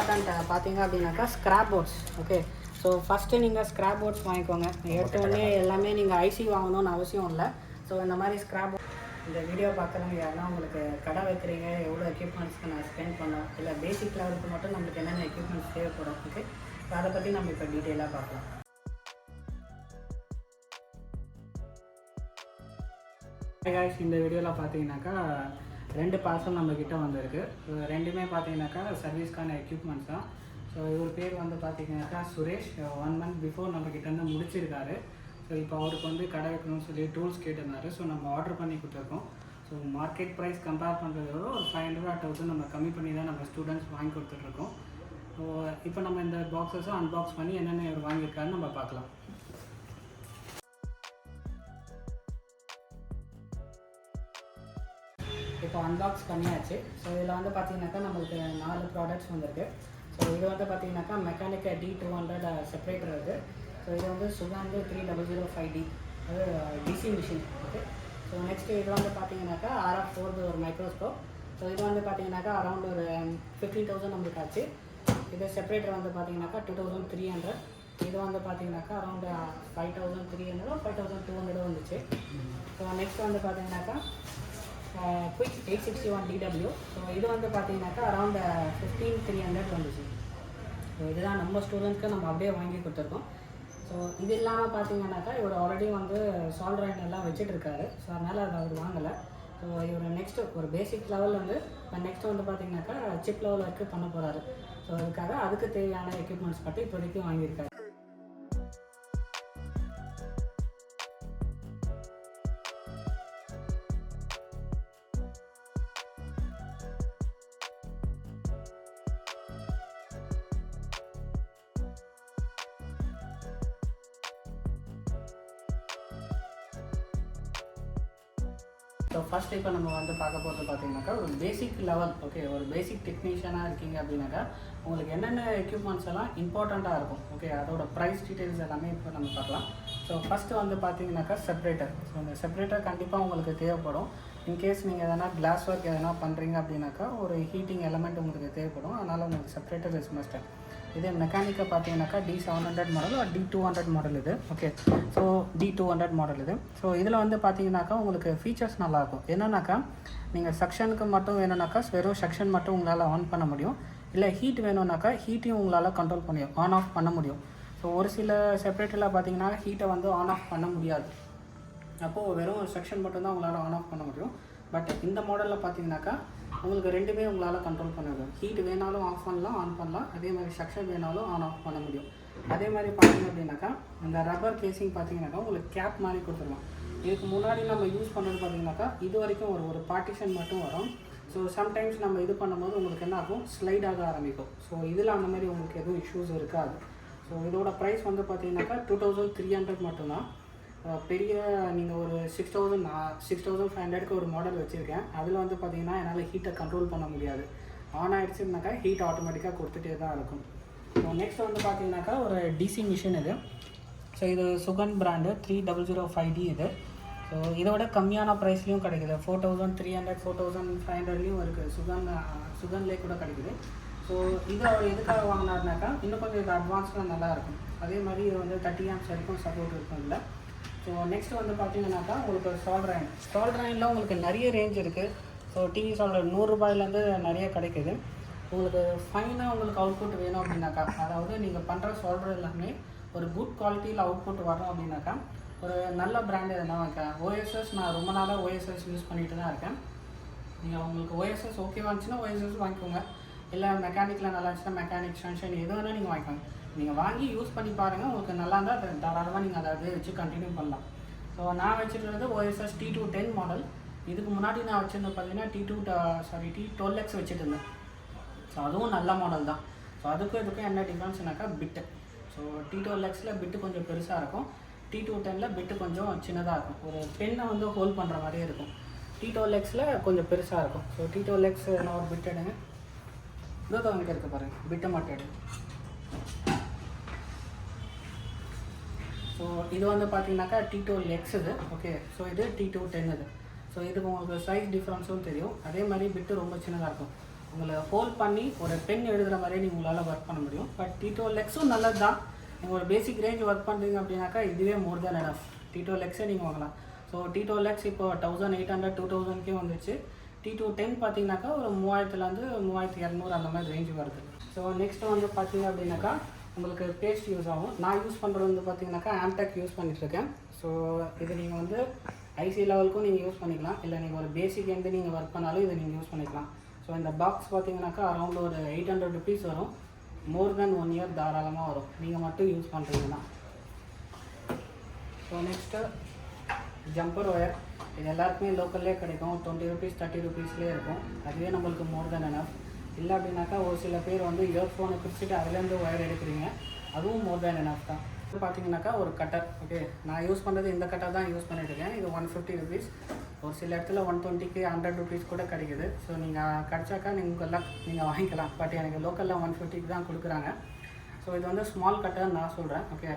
Important பார்த்தீங்க அப்படின்னாக்கா scrap boards. Okay, so first நீங்கள் ஸ்க்ராப் போர்ட்ஸ் வாங்கிக்கோங்க. எடுத்தோடனே எல்லாமே நீங்கள் ஐசி வாங்கணும்னு அவசியம் இல்லை. ஸோ இந்த மாதிரி ஸ்க்ராப் இந்த வீடியோ பார்க்குறவங்க யாருன்னா உங்களுக்கு கடை வைக்கிறீங்க, எவ்வளோ எக்யூப்மெண்ட்ஸ்க்கு நான் ஸ்பெண்ட் பண்ணோம், இல்லை பேசிக் லெவலுக்கு மட்டும் நம்மளுக்கு என்னென்ன எக்யூப்மெண்ட்ஸ் தேவைப்படும். ஓகே, ஸோ அதை பற்றி நம்ம இப்போ டீட்டெயிலாக பார்க்கலாம். இந்த வீடியோவில் பார்த்தீங்கன்னாக்கா 2 பார்சல் நம்மக்கிட்ட வந்திருக்கு. ரெண்டுமே பார்த்தீங்கன்னாக்கா சர்வீஸ்க்கான எக்யூப்மெண்ட்ஸ் தான். ஸோ இவர் பேர் வந்து பார்த்தீங்கன்னாக்கா சுரேஷ். 1 month பிஃபோர் நம்மக்கிட்ட வந்து முடிச்சிருக்காரு. ஸோ இப்போ அவருக்கு வந்து கடை வைக்கணும்னு சொல்லி டூல்ஸ் கேட்டிருந்தாரு. ஸோ நம்ம ஆர்டர் பண்ணி கொடுத்துருக்கோம். ஸோ மார்க்கெட் ப்ரைஸ் கம்பேர் பண்ணுறதோட ஒரு 500 நம்ம கம்மி பண்ணி தான் நம்ம ஸ்டூடெண்ட்ஸ் வாங்கி கொடுத்துட்ருக்கோம். ஸோ இப்போ நம்ம இந்த பாக்ஸஸும் அன்பாக்ஸ் பண்ணி என்னென்ன இவர் வாங்கியிருக்காருன்னு நம்ம பார்க்கலாம். இப்போ அன்பாக்ஸ் பண்ணியாச்சு. ஸோ இதில் வந்து பார்த்தீங்கன்னாக்கா நம்மளுக்கு 4 ப்ராடக்ட்ஸ் வந்திருக்கு. ஸோ இது வந்து பார்த்தீங்கன்னாக்கா மெக்கானிக் D200 செப்பரேட்டர் இருக்குது. ஸோ இது வந்து சுகாந்து 3005D அது DC machine. Okay, so next இது வந்து பார்த்தீங்கன்னாக்கா RF4 ஒரு மைக்ரோஸ்கோப். ஸோ இது வந்து பார்த்தீங்கன்னாக்கா அரௌண்ட் ஒரு 15,000 நம்மளுக்கு ஆச்சு. இது செப்பரேட்டர் வந்து பார்த்தீங்கன்னாக்கா 2300. இது வந்து பார்த்தீங்கன்னாக்கா அரௌண்ட் 5300 5200 வந்துச்சு. ஸோ நெக்ஸ்ட் வந்து பார்த்தீங்கன்னாக்கா குயிக் 861DW. ஸோ இது வந்து பார்த்தீங்கன்னாக்கா அரௌண்ட் 15300 வந்துச்சு. ஸோ இதுதான் நம்ம ஸ்டூடெண்ட்ஸ்க்கு நம்ம அப்படியே வாங்கி கொடுத்துருக்கோம். ஸோ இது இல்லாமல் பார்த்தீங்கன்னாக்கா இவர் ஆல்ரெடி வந்து சால்ட்ரைன் எல்லாம் வச்சுட்ருக்காரு. ஸோ அதனால் அதை அவர் வாங்கலை. ஸோ இவர் நெக்ஸ்ட்டு ஒரு பேசிக் லெவல் வந்து நெக்ஸ்ட்டு வந்து பார்த்தீங்கன்னாக்கா சிப் லெவல் வரைக்கும் பண்ண போகிறாரு. ஸோ அதுக்கு தேவையான எக்யூப்மெண்ட்ஸ் மட்டும் இப்போதைக்கு வாங்கியிருக்காரு. ஸோ ஃபஸ்ட் இப்போ நம்ம வந்து பார்க்க போகிறது பார்த்தீங்கன்னாக்கா ஒரு பேசிக் லெவல். ஓகே, ஒரு பேசிக் டெக்னீஷியனாக இருக்கீங்க அப்படின்னாக்கா உங்களுக்கு என்னென்ன எக்யூப்மெண்ட்ஸ் எல்லாம் இம்பார்ட்டண்ட்டாக இருக்கும். ஓகே, அதோட ப்ரைஸ் டீட்டெயில்ஸ் எல்லாமே இப்போ நம்ம பார்க்கலாம். ஸோ ஃபஸ்ட்டு வந்து பார்த்தீங்கன்னாக்கா செப்பரேட்டர். ஸோ இந்த செப்பரேட்டர் கண்டிப்பாக உங்களுக்கு தேவைப்படும். இன்கேஸ் நீங்கள் எதனா கிளாஸ் ஒர்க் எதனா பண்ணுறீங்க அப்படின்னாக்கா ஒரு ஹீட்டிங் எலமெண்ட் உங்களுக்கு தேவைப்படும். அதனால் உங்களுக்கு செப்பரேட்டர் இஸ் மஸ்ட். இதே மெக்கானிக்கை பார்த்தீங்கன்னாக்கா D700 மாடல் D200 மாடல் இது. ஓகே, ஸோ D200 மாடல் இது. ஸோ இதில் வந்து பார்த்தீங்கன்னாக்கா உங்களுக்கு ஃபீச்சர்ஸ் நல்லாயிருக்கும். என்னன்னாக்கா நீங்கள் செக்ஷனுக்கு மட்டும் வேணும்னாக்கா வெறும் செக்ஷன் மட்டும் உங்களால் ஆன் பண்ண முடியும். இல்லை ஹீட் வேணும்னாக்கா ஹீட்டையும் உங்களால் கண்ட்ரோல் பண்ண ஆன் ஆஃப் பண்ண முடியும். ஸோ ஒரு சில செப்பரேட்டரில் பார்த்தீங்கன்னா ஹீட்டை வந்து ஆன் ஆஃப் பண்ண முடியாது. அப்போது வெறும் செக்ஷன் மட்டும்தான் உங்களால் ஆன் ஆஃப் பண்ண முடியும். பட் இந்த மாடலில் பார்த்தீங்கன்னாக்கா உங்களுக்கு ரெண்டுமே உங்களால் கண்ட்ரோல் பண்ண முடியும். ஹீட் வேணாலும் ஆஃப் பண்ணலாம், ஆன் பண்ணலாம். அதே மாதிரி செக்ஷன் வேணாலும் ஆன் ஆஃப் பண்ண முடியும். அதே மாதிரி பார்த்தீங்க அப்படின்னாக்கா இந்த ரப்பர் கேசிங் பார்த்தீங்கன்னாக்கா உங்களுக்கு கேப் மாதிரி கொடுத்துருவோம். இதுக்கு முன்னாடி நம்ம யூஸ் பண்ணுறது பார்த்தீங்கன்னாக்கா இது வரைக்கும் ஒரு பார்ட்டிஷன் மட்டும் வரும். ஸோ சம்டைம்ஸ் நம்ம இது பண்ணும்போது உங்களுக்கு என்ன ஆகும், ஸ்லைட் ஆக ஆரம்பிக்கும். ஸோ இதில் அந்த மாதிரி உங்களுக்கு எதுவும் இஷ்யூஸ் இருக்காது. ஸோ இதோட ப்ரைஸ் வந்து பார்த்தீங்கன்னாக்கா 2300 மட்டும்தான். பெரிய நீங்கள் ஒரு 6500க்கு ஒரு மாடல் வச்சுருக்கேன். அதில் வந்து பார்த்தீங்கன்னா என்னால் ஹீட்டை கண்ட்ரோல் பண்ண முடியாது. ஆன் ஆகிடுச்சுனாக்கா ஹீட் ஆட்டோமேட்டிக்காக கொடுத்துட்டே தான் இருக்கும். ஸோ நெக்ஸ்ட் வந்து பார்த்தீங்கன்னாக்கா ஒரு டிசி மிஷின் இது. ஸோ இது சுகன் பிராண்டு 3005D இது. ஸோ இதோட கம்மியான ப்ரைஸ்லையும் கிடைக்குது. 4300 4500லேயும் இருக்குது. சுகன்லேயே கூட கிடைக்குது. ஸோ இது அவர் எதுக்காக வாங்கினாருனாக்கா இன்னும் கொஞ்சம் இது அட்வான்ஸ்லாம் நல்லாயிருக்கும். அதே மாதிரி இது வந்து 30 amps வரைக்கும் சப்போர்ட் இருக்கும் இல்லை. ஸோ நெக்ஸ்ட் வந்து பார்த்தீங்கன்னாக்கா உங்களுக்கு சால்ட்ரைனில் உங்களுக்கு நிறைய ரேஞ்ச் இருக்குது. ஸோ டிவி சால்டர் 100 ரூபாயிலேருந்து நிறைய கிடைக்குது. உங்களுக்கு ஃபைனாக உங்களுக்கு அவுட்புட் வேணும் அப்படின்னாக்கா, அதாவது நீங்கள் பண்ணுற சால்டர் எல்லாமே ஒரு குட் குவாலிட்டியில் அவுட்புட் வரணும் அப்படின்னாக்கா ஒரு நல்ல பிராண்ட் எதுனா வாங்கிக்கேன். OSS நான் ரொம்ப நாளாக OSS யூஸ் பண்ணிட்டு தான் இருக்கேன். நீங்கள் உங்களுக்கு OSS ஓகேவா இருந்துச்சுன்னா OSS வாங்கிக்கோங்க. இல்லை மெக்கானிக்கில் நல்லா இருந்துச்சுன்னா மெக்கானிக் சன்ஷைன் எது வேணால் நீங்கள் வாங்கிக்கோங்க. நீங்கள் வாங்கி யூஸ் பண்ணி பாருங்கள். உங்களுக்கு நல்லா இருந்தால் அதை தாராளமாக நீங்கள் அதை வச்சு கண்டினியூ பண்ணலாம். ஸோ நான் வச்சுருக்கிறது OSS T210 மாடல். இதுக்கு முன்னாடி நான் வச்சுருந்தேன் பார்த்தீங்கன்னா T12X வச்சுட்டு இருந்தேன். ஸோ அதுவும் நல்ல மாடல் தான். ஸோ அதுக்கும் இதுக்கும் என்ன டிஃப்ரென்ஸ்னாக்கா பிட்டு. ஸோ T12Xயில் பிட்டு கொஞ்சம் பெருசாக இருக்கும். T210ல் பிட்டு கொஞ்சம் சின்னதாக இருக்கும். ஒரு பெண்ணை வந்து ஹோல்ட் பண்ணுற மாதிரியே இருக்கும். T12Xயில் கொஞ்சம் பெருசாக இருக்கும். ஸோ T12X நான் ஒரு பிட் எடுங்க. இதோ அவங்ககிட்ட இருக்க பாருங்கள், பிட்டை மட்டும் எடுங்க. ஸோ இது வந்து பார்த்தீங்கன்னாக்கா T12X இது. ஓகே, ஸோ இது T210 இது. ஸோ இதுக்கு உங்களுக்கு சைஸ் டிஃப்ரென்ஸும் தெரியும். அதே மாதிரி பிட்டு ரொம்ப சின்னதாக இருக்கும். உங்களை ஹோல்ட் பண்ணி ஒரு பென் எழுதுகிற மாதிரியே நீங்கள் உங்களால் ஒர்க் பண்ண முடியும். பட் T12 Lexும் நல்லது தான். நீங்கள் ஒரு பேசிக் ரேஞ்ச் ஒர்க் பண்ணுறீங்க அப்படின்னாக்கா இதுவே மோர் தேன் எனஃப். T12 Lexே நீங்கள் வாங்கலாம். ஸோ T12 Lex இப்போ 1800 2000க்கே வந்துச்சு. T210 பார்த்தீங்கன்னாக்கா ஒரு 3000லேருந்து 3200 அந்த மாதிரி ரேஞ்சு வருது. ஸோ நெக்ஸ்ட்டு வந்து பார்த்தீங்க அப்படின்னாக்கா உங்களுக்கு பேஸ்ட் யூஸ் ஆகும். நான் யூஸ் பண்ணுறது வந்து பார்த்தீங்கன்னாக்கா ஆம்டெக் யூஸ் பண்ணிட்டுருக்கேன். ஸோ இது நீங்கள் வந்து ஐசி லெவலுக்கும் நீங்கள் யூஸ் பண்ணிக்கலாம், இல்லை நீங்கள் ஒரு பேசிக் எண்டு நீங்கள் ஒர்க் பண்ணாலும் இதை நீங்கள் யூஸ் பண்ணிக்கலாம். ஸோ இந்த பாக்ஸ் பார்த்தீங்கன்னாக்கா அரௌண்ட் ஒரு 800 rupees வரும். மோர் தென் 1 year தாராளமாக வரும் நீங்கள் மட்டும் யூஸ் பண்ணுறீங்கன்னா. So next jumper wire. இது எல்லாருக்குமே லோக்கல்லே கிடைக்கும். 20 rupees 30 rupeesலேயே இருக்கும். அதுவே நம்மளுக்கு மோர் தென் எனஃப். இல்லை அப்படின்னாக்கா ஒரு சில பேர் வந்து இயர்ஃபோனை பிடிச்சிட்டு அதுலேருந்து ஒயர் எடுக்கிறீங்க, அதுவும் மோர் தென் எனஃப் தான். இது பார்த்தீங்கன்னாக்கா ஒரு கட்டர். ஓகே, நான் யூஸ் பண்ணுறது இந்த கட்டர் தான் யூஸ் பண்ணிட்டுருக்கேன். இது 150 rupees. ஒரு சில இடத்துல 120க்கு 100 rupees கூட கிடைக்குது. ஸோ நீங்கள் கிடச்சாக்கா நீங்கள் வாங்கிக்கலாம். பட் எனக்கு லோக்கலில் 150க்கு தான் கொடுக்குறாங்க. ஸோ இது வந்து ஸ்மால் கட்டர் நான் சொல்கிறேன். ஓகே,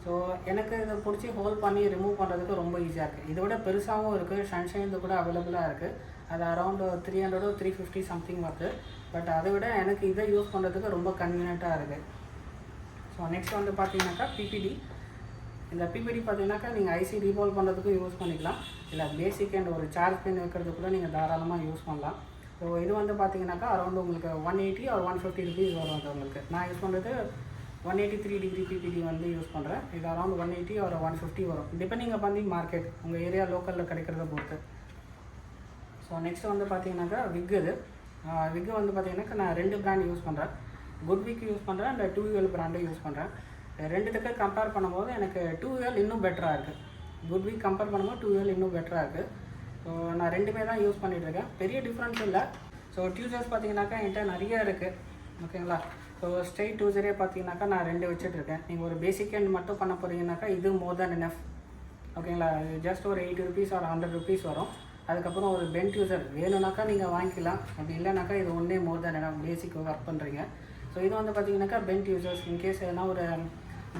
ஸோ எனக்கு இதை பிடிச்சி ஹோல்ட் பண்ணி ரிமூவ் பண்ணுறதுக்கு ரொம்ப ஈஸியாக இருக்குது. இதை விட பெருசாகவும் இருக்குது, சன்ஷைன் கூட அவைலபிளாக இருக்குது. அது அரௌண்ட் 300 350 சம்திங் வருது. பட் அதை விட எனக்கு இதை யூஸ் பண்ணுறதுக்கு ரொம்ப கன்வீனியண்ட்டாக இருக்குது. ஸோ நெக்ஸ்ட் வந்து பார்த்தீங்கன்னாக்கா பிபிடி. இந்த பிபிடி பார்த்தீங்கன்னாக்கா நீங்கள் ஐசி ரீவால்வ் பண்ணுறதுக்கும் யூஸ் பண்ணிக்கலாம், இல்லை பேசிக் அண்ட் ஒரு சார்ஜ் பின் வைக்கிறது கூட நீங்கள் தாராளமாக யூஸ் பண்ணலாம். ஸோ இது வந்து பார்த்தீங்கன்னாக்கா அரௌண்ட் உங்களுக்கு 180 or 150 rupees வரும். அது உங்களுக்கு நான் யூஸ் பண்ணுறது 183 degree பிபிடி வந்து யூஸ் பண்ணுறேன். இது அரௌண்ட் 180 or 150 வரும், டிபெண்டிங் பண்ணி மார்க்கெட் உங்கள் ஏரியா லோக்கலில் கிடைக்கிறத பொறுத்து. ஸோ நெக்ஸ்ட் வந்து பார்த்தீங்கன்னாக்கா விக்கு. இது விக்கு வந்து பார்த்தீங்கன்னாக்கா நான் 2 பிராண்ட் யூஸ் பண்ணுறேன். குட்விக் யூஸ் பண்ணுறேன் அண்ட் 2UL பிராண்டும் யூஸ் பண்ணுறேன். ரெண்டுத்துக்கு கம்பேர் பண்ணும்போது எனக்கு 2UL இன்னும் பெட்டராக இருக்குது. குட்விக் கம்பேர் பண்ணும்போது 2UL இன்னும் பெட்டராக இருக்குது. ஸோ நான் ரெண்டுமே தான் யூஸ் பண்ணிகிட்ருக்கேன், பெரிய டிஃப்ரென்ஸ் இல்லை. ஸோ டியூசர்ஸ் பார்த்தீங்கன்னாக்கா என்கிட்ட நிறைய இருக்குது. ஓகேங்களா, ஸோ ஸ்ட்ரெயிட் டூசரே பார்த்தீங்கன்னாக்கா நான் 2 வச்சுட்ருக்கேன். நீங்கள் ஒரு பேசிக் எண்ட் மட்டும் பண்ண போகிறீங்கன்னாக்கா இது மோர் தென் எனஃப். ஓகேங்களா, ஜஸ்ட் ஒரு 80 rupees or 100 rupees வரும். அதுக்கப்புறம் ஒரு பென்ட் யூசர் வேணும்னாக்கா நீங்கள் வாங்கிக்கலாம், அப்படி இல்லைனாக்கா இது ஒன்றே மோர் தென் எனஃப் பேசிக் ஒர்க் பண்ணுறீங்க. ஸோ இது வந்து பார்த்தீங்கன்னாக்கா பென்ட் யூசர்ஸ் இன்கேஸ் எதனா ஒரு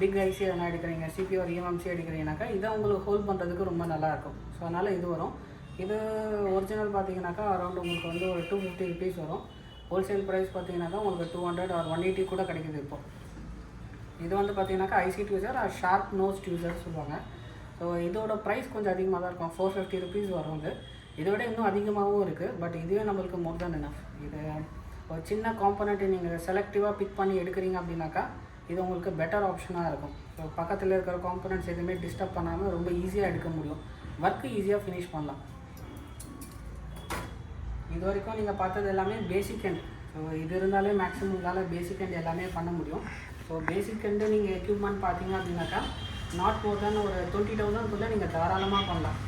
பிக் ஐசி எதனா எடுக்கிறீங்க, சிபி ஒரு EMMC எடுக்கிறீங்கனாக்கா இதை உங்களுக்கு ஹோல்ட் பண்ணுறதுக்கு ரொம்ப நல்லாயிருக்கும். ஸோ அதனால் இது வரும். இது ஒரிஜினல் பார்த்தீங்கன்னாக்கா அரௌண்ட் உங்களுக்கு வந்து ஒரு 250 rupees வரும். ஹோல்சேல் ப்ரைஸ் பார்த்தீங்கன்னாக்கா உங்களுக்கு 200 or 180 கூட கிடைக்குது இப்போ. இது வந்து பார்த்தீங்கன்னாக்கா ஐசி டியூசர் ஆர் ஷார்ப் நோஸ் டியூசர் சொல்லுவாங்க. ஸோ இதோட ப்ரைஸ் கொஞ்சம் அதிகமாக தான் இருக்கும், 450 rupees வரும். இதை விட இன்னும் அதிகமாகவும் இருக்குது. பட் இதுவே நம்மளுக்கு மோர் தென் எனஃப். இது ஒரு சின்ன காம்பனண்ட்டு நீங்கள் செலக்டிவாக பிக் பண்ணி எடுக்கிறீங்க அப்படின்னாக்கா இது உங்களுக்கு பெட்டர் ஆப்ஷனாக இருக்கும். ஸோ பக்கத்தில் இருக்கிற காம்பனண்ட்ஸ் எதுவுமே டிஸ்டர்ப் பண்ணாமல் ரொம்ப ஈஸியாக எடுக்க முடியும், ஒர்க்கு ஈஸியாக ஃபினிஷ் பண்ணலாம். இது வரைக்கும் நீங்கள் பார்த்தது எல்லாமே பேசிக் எண்ட். ஸோ இது இருந்தாலே மேக்ஸிமம் உங்களால் பேசிக் எண்ட் எல்லாமே பண்ண முடியும். ஸோ பேசிக் எண்டு நீங்கள் எக்யூப்மெண்ட் பார்த்தீங்க அப்படின்னாக்கா நாட் மோர் தென் ஒரு 20,000 நீங்கள் தாராளமாக பண்ணலாம்.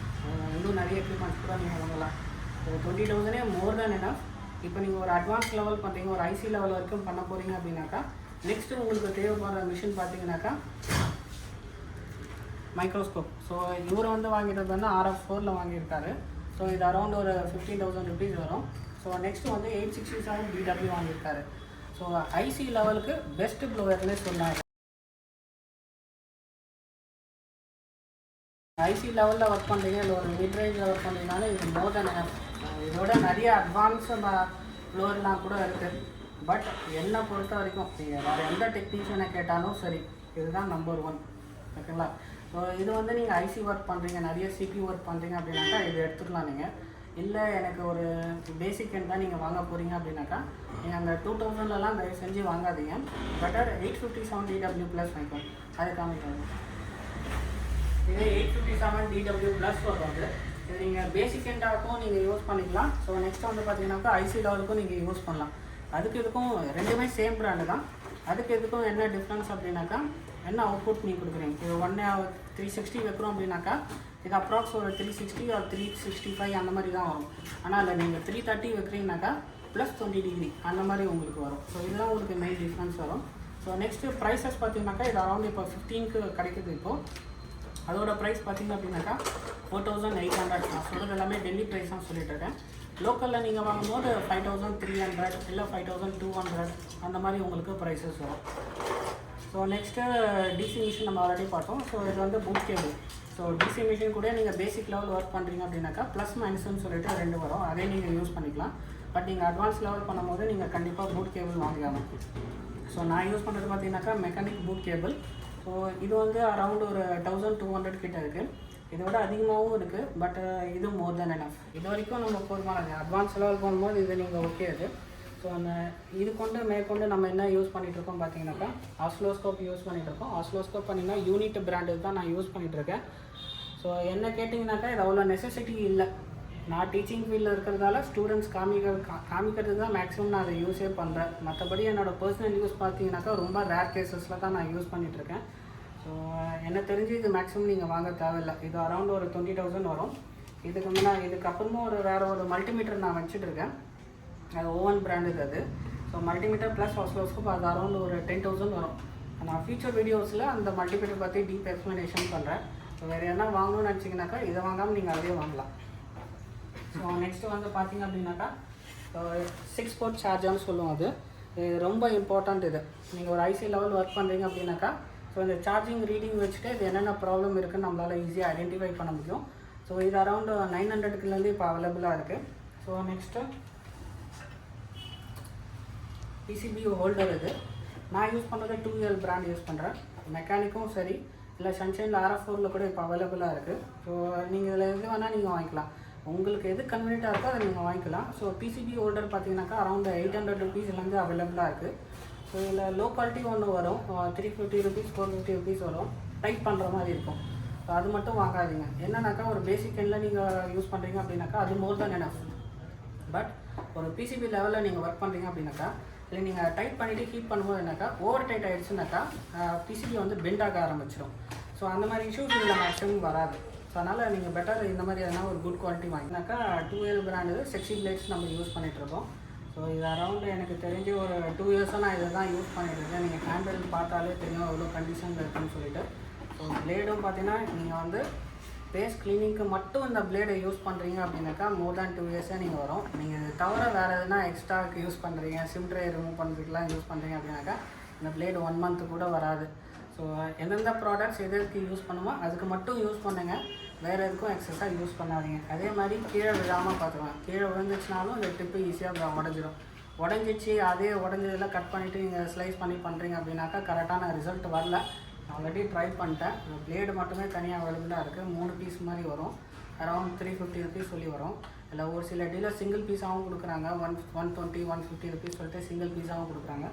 இன்னும் நிறைய எக்யூப்மெண்ட்ஸ் கூட நீங்கள் வாங்கலாம். ஸோ 20,000 மோர் தென் எனஃப். இப்போ நீங்கள் ஒரு அட்வான்ஸ் லெவல் பண்ணுறீங்க, ஒரு ஐசி லெவல் வரைக்கும் பண்ண போகிறீங்க அப்படின்னாக்கா நெக்ஸ்ட்டு உங்களுக்கு தேவைப்படுற மிஷின் பார்த்தீங்கன்னாக்கா மைக்ரோஸ்கோப். ஸோ இவர் வந்து வாங்கிட்டது வந்து RF4 வாங்கியிருக்காரு. ஸோ இது அரௌண்ட் ஒரு 15,000 rupees வரும். ஸோ நெக்ஸ்ட்டு வந்து 867 DW வாங்கியிருக்காரு. ஸோ ஐசி லெவலுக்கு பெஸ்ட் ப்ளோவர்னே சொன்னார். ஐசி லெவலில் ஒர்க் பண்ணுறீங்க, இல்லை ஒரு மிட் ரேஞ்சில் ஒர்க் பண்ணுறீங்கனாலும் இது மோர் தென் எனஃப். இதோட நிறைய அட்வான்ஸ் ப்ளோவர்லாம் கூட இருக்குது. பட் என்னை பொறுத்த வரைக்கும் நீங்கள் வேறு எந்த டெக்னீஷியனை கேட்டாலும் சரி, இதுதான் நம்பர் 1. ஓகேங்களா, ஸோ இது வந்து நீங்கள் ஐசி ஒர்க் பண்ணுறீங்க, நிறைய CPU ஒர்க் பண்ணுறீங்க அப்படின்னாக்கா இது எடுத்துக்கலாம். நீங்கள் இல்லை எனக்கு ஒரு பேசிக் எண்ட் தான் நீங்கள் வாங்க போகிறீங்க அப்படின்னாக்கா நீங்கள் அந்த 2000லலாம் தயவு செஞ்சு வாங்காதீங்க. பெட்டர் 857 DW ப்ளஸ் வாங்கிக்கோங்க. அது காமிக்காது. இது 857 DW ப்ளஸ் வருவாங்க. இது நீங்கள் பேசிக் எண்டாக்கும் நீங்கள் யூஸ் பண்ணிக்கலாம். ஸோ நெக்ஸ்ட் வந்து பார்த்தீங்கன்னாக்கா ஐசி லெவலுக்கும் நீங்கள் யூஸ் பண்ணலாம். அதுக்கு இதுக்கும் ரெண்டுமே சேம் பிராண்டு தான். அதுக்கு இதுக்கும் என்ன டிஃப்ரென்ஸ் அப்படின்னாக்கா என்ன அவுட்புட் நீங்கள் கொடுக்குறீங்க. இது 360 வைக்கிறோம் அப்படின்னாக்கா இது அப்ராக்ஸ் ஒரு 360 or 365 அந்த மாதிரி தான் வரும். ஆனால் இல்லை நீங்கள் 330 வைக்கிறீங்கனாக்கா ப்ளஸ் 20 degree அந்த மாதிரி உங்களுக்கு வரும். ஸோ இதுதான் உங்களுக்கு மெயின் டிஃப்ரென்ஸ் வரும். ஸோ நெக்ஸ்ட்டு ப்ரைஸஸ் பார்த்தீங்கன்னாக்கா இது அரௌண்ட் இப்போ 15க்கு கிடைக்குது. இப்போது அதோட ப்ரைஸ் பார்த்தீங்க அப்படின்னாக்கா 4800. நான் சொல்கிறது எல்லாமே டெல்லி ப்ரைஸ் தான் சொல்லிட்டு இருக்கேன். லோக்கலில் நீங்கள் வாங்கும்போது 5300 இல்லை 5200 அந்த மாதிரி உங்களுக்கு ப்ரைஸஸ் வரும். ஸோ நெக்ஸ்ட்டு டிசி மிஷின் நம்ம ஆல்ரெடி பார்த்தோம். ஸோ இது வந்து boot cable. So DC machine கூட நீங்கள் பேசிக் லெவல் ஒர்க் பண்ணுறீங்க அப்படின்னாக்கா ப்ளஸ் மைனஸ்ன்னு சொல்லிட்டு 2 வரும், அதே நீங்கள் யூஸ் பண்ணிக்கலாம். பட் நீங்கள் அட்வான்ஸ் லெவல் பண்ணும்போது நீங்கள் கண்டிப்பாக பூட் கேபிள் வாங்கிக்கணும். ஸோ நான் யூஸ் பண்ணுறது பார்த்தீங்கன்னாக்கா மெக்கானிக் பூட் கேபிள். ஸோ இது வந்து அரௌண்ட் ஒரு 1200 கிட்ட இருக்குது. இதோட அதிகமாகவும் இருக்குது, பட் இது மோர் தென் எனஃப். இது வரைக்கும் நம்ம போதுமானது. அட்வான்ஸ் லெவல் போகும்போது இது நீங்கள் ஓகே அது. ஸோ அந்த இது கொண்டு மேற்கொண்டு நம்ம என்ன யூஸ் பண்ணிகிட்ருக்கோம் பார்த்தீங்கன்னாக்கா ஆஸ்லோஸ்கோப் யூஸ் பண்ணிகிட்ருக்கோம். ஆஸ்லோஸ்கோப் பண்ணிங்கன்னா யூனிட் பிராண்டு தான் நான் யூஸ் பண்ணிகிட்ருக்கேன். ஸோ என்ன கேட்டிங்கனாக்கா இது அவ்வளோ நெசசிட்டி இல்லை. நான் டீச்சிங் ஃபீல்டில் இருக்கிறதால ஸ்டூடெண்ட்ஸ் காமிக்கிறது தான் மேக்ஸிமம் நான் அதை யூஸே பண்ணுறேன். மற்றபடி என்னோடய பர்சனல் யூஸ் பார்த்தீங்கன்னாக்கா ரொம்ப ரேர் கேசஸில் தான் நான் யூஸ் பண்ணிகிட்ருக்கேன். ஸோ எனக்கு தெரிஞ்சு இது மேக்ஸிமம் நீங்கள் வாங்க தேவையில்லை. இது அரௌண்ட் ஒரு 20,000 வரும். இதுக்கப்புறமா வேறு ஒரு மல்டிமீட்டர் நான் வச்சுட்ருக்கேன். அது ஓவன் பிராண்டு அது. ஸோ மல்டிமீட்டர் ப்ளஸ் ஆஸ்லோஸ்கோப் அது அரௌண்ட் ஒரு 10,000 வரும். நான் ஃபியூச்சர் வீடியோஸில் அந்த மல்டிமீட்டர் பற்றி டீப் எக்ஸ்ப்ளனேஷன் பண்ணுறேன். ஸோ வேறு என்ன வாங்கணும்னு நினச்சிங்கனாக்கா இதை வாங்காமல் நீங்கள் அதே வாங்கலாம். ஸோ நெக்ஸ்ட்டு வந்து பார்த்திங்க அப்படின்னாக்கா 6 போர்ட் சார்ஜர்னு சொல்லுவோம். அது ரொம்ப இம்பார்ட்டண்ட். இது நீங்கள் ஒரு ஐசி லெவல் ஒர்க் பண்ணுறீங்க அப்படின்னாக்கா ஸோ இந்த சார்ஜிங் ரீடிங் வச்சுட்டு இது என்னென்ன ப்ராப்ளம் இருக்குதுன்னு நம்மளால் ஈஸியாக ஐடென்டிஃபை பண்ண முடியும். ஸோ இது அரௌண்ட் 900லேருந்து இப்போ அவைலபிளாக இருக்குது. So next PCB holder. இது நான் யூஸ் பண்ணுறது 2L பிராண்ட் யூஸ் பண்ணுறேன். மெக்கானிக்கும் சரி இல்லை சன்ஷைனில் RF4 கூட இப்போ அவைலபிளாக இருக்குது. ஸோ நீங்கள் இதில் எது வேணால் நீங்கள் வாங்கிக்கலாம். உங்களுக்கு எது கன்வீனியண்ட்டாக இருக்கோ அதை நீங்கள் வாங்கிக்கலாம். ஸோ பிசிபி ஹோல்டர் பார்த்தீங்கன்னாக்கா அரௌண்ட் 800 ருபீஸ்லேருந்து அவைலபிளாக இருக்குது. ஸோ இதில் லோ குவாலிட்டி ஒன்று வரும், 350 ருபீஸ் 450 ருபீஸ் வரும். டைப் பண்ணுற மாதிரி இருக்கும். ஸோ அது மட்டும் வாங்காதீங்க. என்னன்னாக்கா ஒரு பேசிக் எண்ணில் நீங்கள் யூஸ் பண்ணுறீங்க அப்படின்னாக்கா அது மோர் தென் எனஃப். பட் ஒரு பிசிபி லெவலில் நீங்கள் ஒர்க் பண்ணுறீங்க அப்படின்னாக்கா இல்லை நீங்கள் டைப் பண்ணிவிட்டு ஹீட் பண்ணும்போது என்னக்கா ஓவர் டைட் ஆகிடுச்சுனாக்கா பிசிபி வந்து பெண்ட் ஆக ஆரம்பிச்சிடும். ஸோ அந்த மாதிரி இஷ்யூஸ் இதில் மேக்ஸிமம் வராது. ஸோ அதனால் நீங்கள் பெட்டர் இந்த மாதிரி எதனா ஒரு குட் குவாலிட்டி வாங்கினாக்கா 2L பிராண்டு செக்ஸி பிளேட்ஸ் நம்ம யூஸ் பண்ணிகிட்ருக்கோம். ஸோ இது அரௌண்ட் எனக்கு தெரிஞ்சு ஒரு 2 இயர்ஸாக நான் இதை தான் யூஸ் பண்ணிகிட்ருக்கேன். நீங்கள் ஹேண்டில் பார்த்தாலே தெரியும் எவ்வளோ கண்டிஷனில் இருக்குன்னு சொல்லிட்டு. ஸோ பிளேடும் பார்த்தீங்கன்னா நீங்கள் வந்து பேஸ் கிளீனிங்க்கு மட்டும் இந்த பிளேடை யூஸ் பண்ணுறீங்க அப்படின்னாக்கா மோர் தேன் 2 இயர்ஸே நீங்கள் வரும். நீங்கள் இது தவிர வேறு எதுனா எக்ஸ்ட்ராக்கு யூஸ் பண்ணுறீங்க, சிம் ட்ரை ரிமூவ் பண்ணுறதுக்குலாம் யூஸ் பண்ணுறீங்க அப்படின்னாக்கா இந்த பிளேடு 1 மந்த் கூட வராது. ஸோ எந்தெந்த ப்ராடக்ட்ஸ் எதுக்கு யூஸ் பண்ணுமோ அதுக்கு மட்டும் யூஸ் பண்ணுங்கள். வேறு எதுக்கும் எக்ஸஸாக யூஸ் பண்ணாதீங்க. அதே மாதிரி கீழே விழாமல் பார்த்துக்கலாம். கீழே விழுந்துச்சுனாலும் இந்த டிப்பு ஈஸியாக உடஞ்சிடும். உடஞ்சிச்சு அதே உடஞ்சதெல்லாம் கட் பண்ணிவிட்டு நீங்கள் ஸ்லைஸ் பண்ணி பண்ணுறீங்க அப்படின்னாக்கா கரெக்டான ரிசல்ட் வரல. ஆல்ரெடி ட்ரை பண்ணிட்டேன். பிளேடு மட்டுமே தனியாக அவைலபிளாக இருக்குது. 3 பீஸ் மாதிரி வரும். அரௌண்ட் 350 ருபீஸ் சொல்லி வரும். இல்லை ஒரு சில டீலர் சிங்கிள் பீஸாகவும் கொடுக்குறாங்க. 120 150 ருபீஸ் சொல்லிட்டு சிங்கிள் பீஸாகவும் கொடுக்குறாங்க.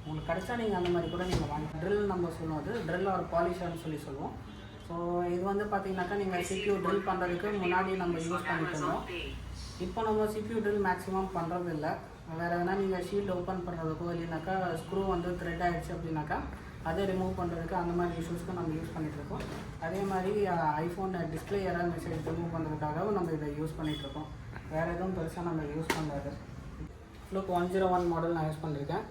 உங்களுக்கு கிடைச்சா நீங்கள் அந்த மாதிரி கூட நீங்கள் வாங்க. ட்ரில் நம்ம சொல்லுவோம். அது ட்ரில் ஒரு பாலிஷர்னு சொல்லுவோம். ஸோ இது வந்து பார்த்தீங்கன்னாக்கா நீங்கள் CPU ட்ரில் பண்ணுறதுக்கு முன்னாடி நம்ம யூஸ் பண்ணிட்டு இருந்தோம். இப்போ நம்ம CPU ட்ரில் மேக்ஸிமம் பண்ணுறது இல்லை. வேறு எதனா நீங்கள் ஷீல்டு ஓப்பன் பண்ணுறதுக்கோ இல்லைனாக்கா ஸ்க்ரூ வந்து த்ரெட் ஆகிடுச்சு அப்படின்னாக்கா அதை ரிமூவ் பண்ணுறதுக்கு அந்த மாதிரி இஷ்யூஸ்க்கு நம்ம யூஸ் பண்ணிகிட்ருக்கோம். அதே மாதிரி iPhone display error message remove பண்ணுறதுக்காகவும் நம்ம இதை யூஸ் பண்ணிகிட்ருக்கோம். வேறு எதுவும் பெருசாக நம்ம யூஸ் பண்ணுறது. ஃப்ளூக் 101 மாடல் நான் யூஸ் பண்ணியிருக்கேன்.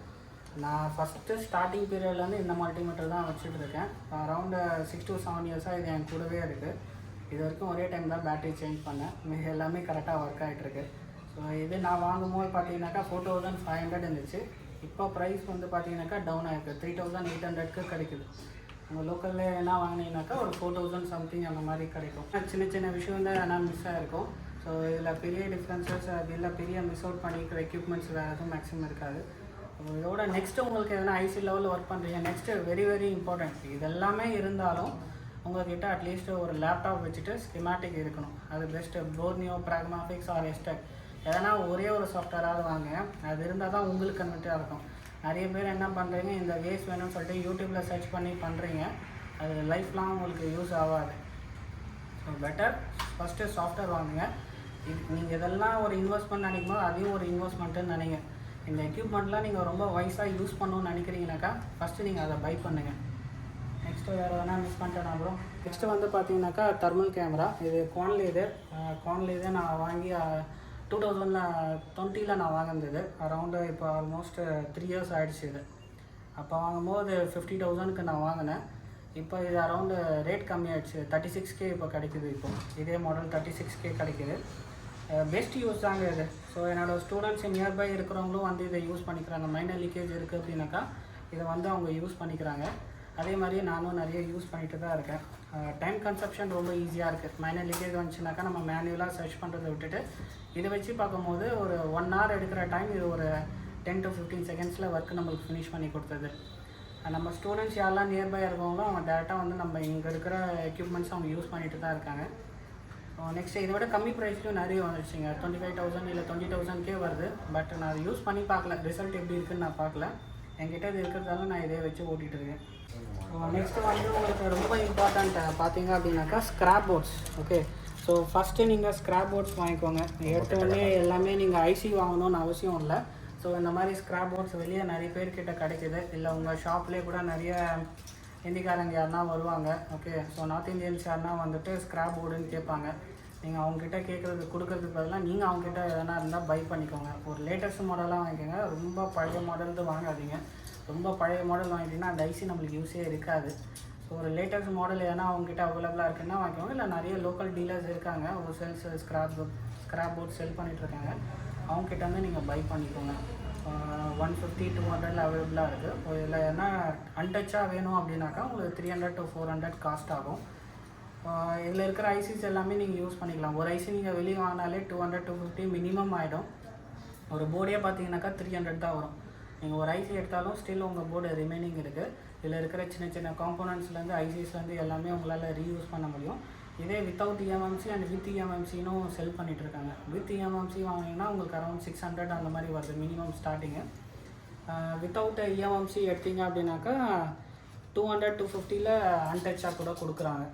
நான் ஃபஸ்ட்டு ஸ்டார்டிங் பீரியட்லேருந்து இந்த மல்டிமீட்டர் தான் வச்சுட்ருக்கேன். அரௌண்டு 6 to 7 இயர்ஸாக இது என் கூடவே இருக்குது. இது வரைக்கும் ஒரே டைம் தான் பேட்டரி சேஞ்ச் பண்ணேன். மிக எல்லாமே கரெக்டாக ஒர்க் ஆகிட்டுருக்கு. ஸோ இது நான் வாங்கும்போது பார்த்தீங்கன்னாக்கா 4500 இருந்துச்சு. இப்போ ப்ரைஸ் வந்து பார்த்தீங்கன்னாக்கா டவுன் ஆகிருக்கு. 3800க்கு கிடைக்குது. உங்கள் லோக்கலில் என்ன வாங்கினீங்கன்னாக்கா ஒரு 4000 சம்திங் அந்த மாதிரி கிடைக்கும். சின்ன சின்ன விஷயம் தான் எதனா மிஸ் ஆகிருக்கும். ஸோ இதில் பெரிய டிஃப்ரென்சஸ் அது இல்லை பெரிய மிஸ் அவுட் பண்ணிக்கிற எக்யூப்மெண்ட்ஸ் வேறு எதுவும் மேக்ஸிமம் இருக்காது. இதோட நெக்ஸ்ட்டு உங்களுக்கு எதனா ஐசி லெவலில் ஒர்க் பண்ணுறீங்க. Next very very important. இதெல்லாமே இருந்தாலும் உங்கள்கிட்ட அட்லீஸ்ட் ஒரு லேப்டாப் வச்சுட்டு ஸ்கிமேட்டிக் இருக்கணும். அது பெஸ்ட்டு. போர்னியோ, ப்ராக்மாஃபிக்ஸ் ஆர் எஸ்டெக் எதனா ஒரே ஒரு சாஃப்ட்வேராவது வாங்க. அது இருந்தால் தான் உங்களுக்கு கன்வெர்ட்டாக இருக்கும். நிறைய பேர் என்ன பண்ணுறீங்க, இந்த வேஸ் வேணும்னு சொல்லிட்டு யூடியூப்பில் சர்ச் பண்ணி பண்ணுறீங்க. அது லைஃப் லாங் உங்களுக்கு யூஸ் ஆகாது. ஸோ பெட்டர் ஃபஸ்ட்டு சாஃப்ட்வேர் வாங்குங்க. நீங்கள் இதெல்லாம் ஒரு இன்வெஸ்ட்மெண்ட் நினைக்கும்போது அதையும் ஒரு இன்வெஸ்ட்மெண்ட்டுன்னு நினைங்க. இந்த எக்யூப்மெண்ட்லாம் நீங்கள் ரொம்ப வைஸாக யூஸ் பண்ணணும்னு நினைக்கிறீங்கனாக்கா ஃபஸ்ட்டு நீங்கள் அதை பை பண்ணுங்கள். நெக்ஸ்ட்டு வேறு எதனா மிஸ் பண்ணிட்டேன். அப்புறம் நெக்ஸ்ட்டு வந்து பார்த்தீங்கன்னாக்கா தெர்மல் கேமரா. இது கான்லேதே நான் வாங்கி 2020 நான் வாங்கினது. அரௌண்டு இப்போ ஆல்மோஸ்ட் 3 இயர்ஸ் ஆகிடுச்சு. இது அப்போ வாங்கும்போது 50,000க்கு நான் வாங்கினேன். இப்போ இது அரௌண்டு ரேட் கம்மியாகிடுச்சு. 36K இப்போ கிடைக்குது. இப்போ இதே மாடல் 36K கிடைக்குது. பெஸ்ட் யூஸ் தாங்க இது. ஸோ என்னோடய ஸ்டூடெண்ட்ஸ் நியர்பை இருக்கிறவங்களும் வந்து இதை யூஸ் பண்ணிக்கிறாங்க. மைனர் லீக்கேஜ் இருக்குது அப்படின்னாக்கா இதை வந்து அவங்க யூஸ் பண்ணிக்கிறாங்க. அதே மாதிரி நானும் நிறைய யூஸ் பண்ணிட்டு தான் இருக்கேன். டைம் கன்சப்ஷன் ரொம்ப ஈஸியாக இருக்குது. மைனர் லீக்கேஜ் வந்துச்சுனாக்கா நம்ம மேனுவலாக சர்ச் பண்ணுறதை விட்டுட்டு இதை வச்சு பார்க்கும்போது ஒரு 1 hour எடுக்கிற டைம் இது ஒரு 10 to 15 செகண்ட்ஸில் ஒர்க்கு நம்மளுக்கு ஃபினிஷ் பண்ணி கொடுத்தது. நம்ம ஸ்டூடெண்ட்ஸ் யாரெல்லாம் நியர்பை இருக்கவங்களோ அவங்க டேரெக்டாக வந்து நம்ம இங்கே இருக்கிற எக்யூப்மெண்ட்ஸ் அவங்க யூஸ் பண்ணிட்டு தான் இருக்காங்க. நெக்ஸ்ட் இதை விட கம்மி ப்ரைஸ்லையும் நிறைய வந்துடுச்சுங்க. 25,000 இல்லை 20,000 வருது. பட் நான் அதை யூஸ் பண்ணி பார்க்கல, ரிசல்ட் எப்படி இருக்குதுன்னு நான் பார்க்கல. என்கிட்ட இது இருக்கிறதால நான் இதே வச்சு ஓட்டிகிட்டு இருக்கேன். நெக்ஸ்ட்டு வந்து உங்களுக்கு ரொம்ப இம்பார்ட்டண்ட் பார்த்தீங்க அப்படின்னாக்கா scrap boards. Okay, so first நீங்கள் ஸ்க்ராப் போர்ட்ஸ் வாங்கிக்கோங்க. எடுத்தோடனே எல்லாமே நீங்கள் ஐசி வாங்கணும்னு அவசியம் இல்லை. ஸோ இந்த மாதிரி ஸ்க்ராப் போர்ட்ஸ் வெளியே நிறைய பேர்கிட்ட கிடைக்கிது. இல்லை உங்கள் ஷாப்லேயே கூட நிறைய ஹிந்திக்காரங்க யாருனா வருவாங்க. ஓகே, ஸோ நார்த் இந்தியன்ஸ் யாருனா வந்துட்டு ஸ்க்ராப் போர்டுன்னு கேட்பாங்க. நீங்கள் அவங்ககிட்ட கொடுக்கறதுக்கு பதிலாக நீங்கள் அவங்ககிட்ட எதனா இருந்தால் பை பண்ணிக்கோங்க. ஒரு லேட்டஸ்ட் மாடலாக வாங்கிக்கோங்க. ரொம்ப பழைய மாடல் வாங்காதீங்க. ரொம்ப பழைய மாடல் வாங்கிட்டீங்கன்னா அந்த ஐசி நம்மளுக்கு யூஸே இருக்காது. ஸோ ஒரு லேட்டஸ்ட் மாடல் எதனா அவங்ககிட்ட அவைலபிளாக இருக்குன்னா வாங்கிக்கோங்க. இல்லை நிறைய லோக்கல் டீலர்ஸ் இருக்காங்க, ஒரு சேல்ஸ் ஸ்க்ராப் போர்ட் செல் பண்ணிகிட்ருக்காங்க. அவங்ககிட்ட வந்து நீங்கள் பை பண்ணிக்கோங்க. 150 200 அவைலபிளாக இருக்குது. இதில் என்ன அன்டச்சாக வேணும் அப்படின்னாக்கா உங்களுக்கு 300 to 400 காஸ்ட் ஆகும். இதில் இருக்கிற ஐசிஸ் எல்லாமே நீங்கள் யூஸ் பண்ணிக்கலாம். ஒரு ஐசி நீங்கள் வெளியே வாங்கினாலே 200 to 250 மினிமம் ஆகிடும். ஒரு போர்டே பார்த்தீங்கன்னாக்கா 300 தான் வரும். நீங்கள் ஒரு ஐசி எடுத்தாலும் ஸ்டில் உங்கள் போர்டு ரிமைனிங் இருக்குது. இதில் இருக்கிற சின்ன சின்ன காம்போனன்ட்ஸ்லேருந்து ஐசிஸ்லேருந்து எல்லாமே உங்களால் ரீயூஸ் பண்ண முடியும். இதே வித்தவுட் இஎம்எம்சி அண்ட் வித் இஎம்எம்சினும் செல் பண்ணிகிட்ருக்காங்க. வித் இஎம்எம்சி வாங்கினீங்கன்னா உங்களுக்கு அரௌண்ட் 600 அந்த மாதிரி வருது மினிமம் ஸ்டார்டிங்கு. வித்தவுட் இஎம்எம்சி எடுத்தீங்க அப்படின்னாக்கா 200 to 250 அன்டச்சாக கூட கொடுக்குறாங்க.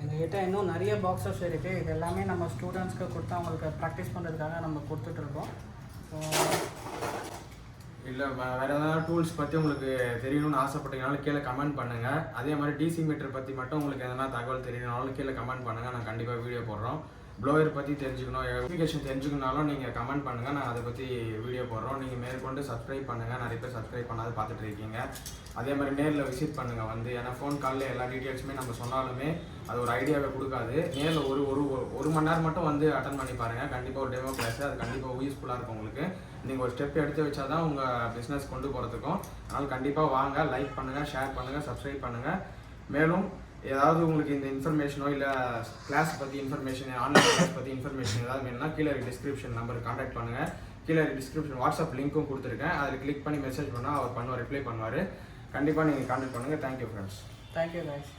எங்கள்கிட்ட இன்னும் நிறைய பாக்ஸஸ் இருக்குது. இது எல்லாமே நம்ம ஸ்டூடெண்ட்ஸ்க்கு கொடுத்து அவங்களுக்கு ப்ராக்டிஸ் பண்ணுறதுக்காக நம்ம கொடுத்துட்ருக்கோம். இல்லை வேறு எதாவது டூல்ஸ் பற்றி உங்களுக்கு தெரியணும்னு ஆசைப்பட்டீங்கனாலும் கீழே கமெண்ட் பண்ணுங்கள். அதே மாதிரி டிசி மீட்டர் பற்றி மட்டும் உங்களுக்கு எதனா தகவல் தெரியணும்னாலும் கீழே கமெண்ட் பண்ணுங்கள். நான் கண்டிப்பாக வீடியோ போடுறோம். ப்ளோயர் பற்றி தெரிஞ்சுக்கணும், அப்ளிகேஷன் தெரிஞ்சுக்கணுனாலும் நீங்கள் கமெண்ட் பண்ணுங்கள். நான் அதை பற்றி வீடியோ போடுறோம். நீங்கள் மேற்கொண்டு சப்ஸ்கிரைப் பண்ணுங்கள். நிறைய பேர் சப்ஸ்கிரைப் பண்ணாத பார்த்துட்டு இருக்கீங்க. அதே மாதிரி நேரில் விசிட் பண்ணுங்கள் வந்து. ஏன்னா ஃபோன் காலில் எல்லா டீட்டெயில்ஸுமே நம்ம சொன்னாலுமே அது ஒரு ஐடியாவை கொடுக்காது. நேரில் ஒரு மணி நேரம் மட்டும் வந்து அட்டன் பண்ணி பாருங்கள். கண்டிப்பாக ஒரு டெமோ கிளாஸ், அது கண்டிப்பாக யூஸ்ஃபுல்லாக இருக்கும் உங்களுக்கு. நீங்கள் ஒரு ஸ்டெப் எடுத்து வச்சா தான் உங்கள் பிஸ்னஸ் கொண்டு போகிறதுக்கும். அதனால் கண்டிப்பாக வாங்க, லைக் பண்ணுங்கள், ஷேர் பண்ணுங்கள், சப்ஸ்கிரைப் பண்ணுங்கள். மேலும் ஏதாவது உங்களுக்கு இந்த இன்ஃபர்மேஷனோ இல்லை கிளாஸ் பற்றி இன்ஃபர்மேஷன், ஆன்லைன் கிளாஸ் பற்றி இன்ஃபர்மேஷன் ஏதாவது வேணும்னா கீழே டிஸ்கிரிப்ஷன் நம்பருக்கு கான்டாக்ட் பண்ணுங்கள். கீழே டிஸ்கிரிப்ஷன் வாட்ஸ்அப் லிங்க்கும் கொடுத்துருக்கேன். அதில் கிளிக் பண்ணி மெசேஜ் பண்ணால் அவர் ரிப்ளை பண்ணுவார். கண்டிப்பாக நீங்கள் கான்டாக்ட் பண்ணுங்கள். Thank you friends. Thank you guys.